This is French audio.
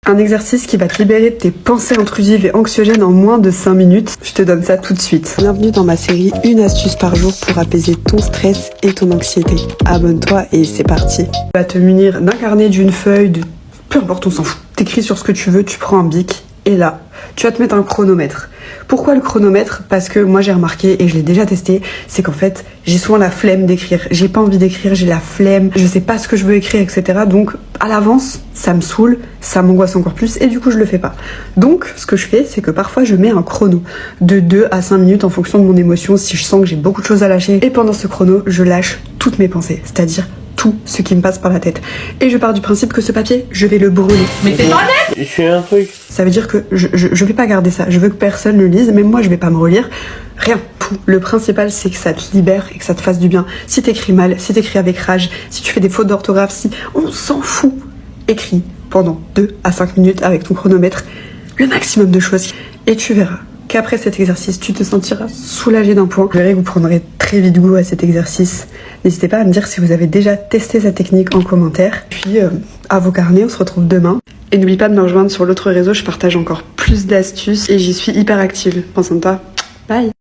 Un exercice qui va te libérer de tes pensées intrusives et anxiogènes en moins de 5 minutes. Je te donne ça tout de suite. Bienvenue dans ma série Une astuce par jour pour apaiser ton stress et ton anxiété. Abonne-toi et c'est parti. Tu vas te munir d'un carnet, d'une feuille, de... peu importe, on s'en fout. T'écris sur ce que tu veux, tu prends un bic et là, tu vas te mettre un chronomètre. Pourquoi le chronomètre? Parce que moi j'ai remarqué et je l'ai déjà testé, c'est qu'en fait j'ai souvent la flemme d'écrire. J'ai pas envie d'écrire, j'ai la flemme, je sais pas ce que je veux écrire, etc. Donc à l'avance, ça me saoule, ça m'angoisse encore plus et du coup je le fais pas. Donc ce que je fais, c'est que parfois je mets un chrono de 2 à 5 minutes en fonction de mon émotion, si je sens que j'ai beaucoup de choses à lâcher. Et pendant ce chrono, je lâche toutes mes pensées, c'est-à-dire tout ce qui me passe par la tête. Et je pars du principe que ce papier, je vais le brûler. Mais t'es pas net! Je fais un truc. Ça veut dire que je vais pas garder ça. Je veux que personne le lise, même moi je vais pas me relire. Rien. Le principal c'est que ça te libère et que ça te fasse du bien. Si t'écris mal, si t'écris avec rage, si tu fais des fautes d'orthographe, si on s'en fout, écris pendant 2 à 5 minutes avec ton chronomètre le maximum de choses et tu verras qu'après cet exercice, tu te sentiras soulagé d'un point. Vous verrez que vous prendrez très vite goût à cet exercice. N'hésitez pas à me dire si vous avez déjà testé cette technique en commentaire. Puis à vos carnets, on se retrouve demain. Et n'oublie pas de me rejoindre sur l'autre réseau, je partage encore plus d'astuces et j'y suis hyper active. Pense en toi. Bye!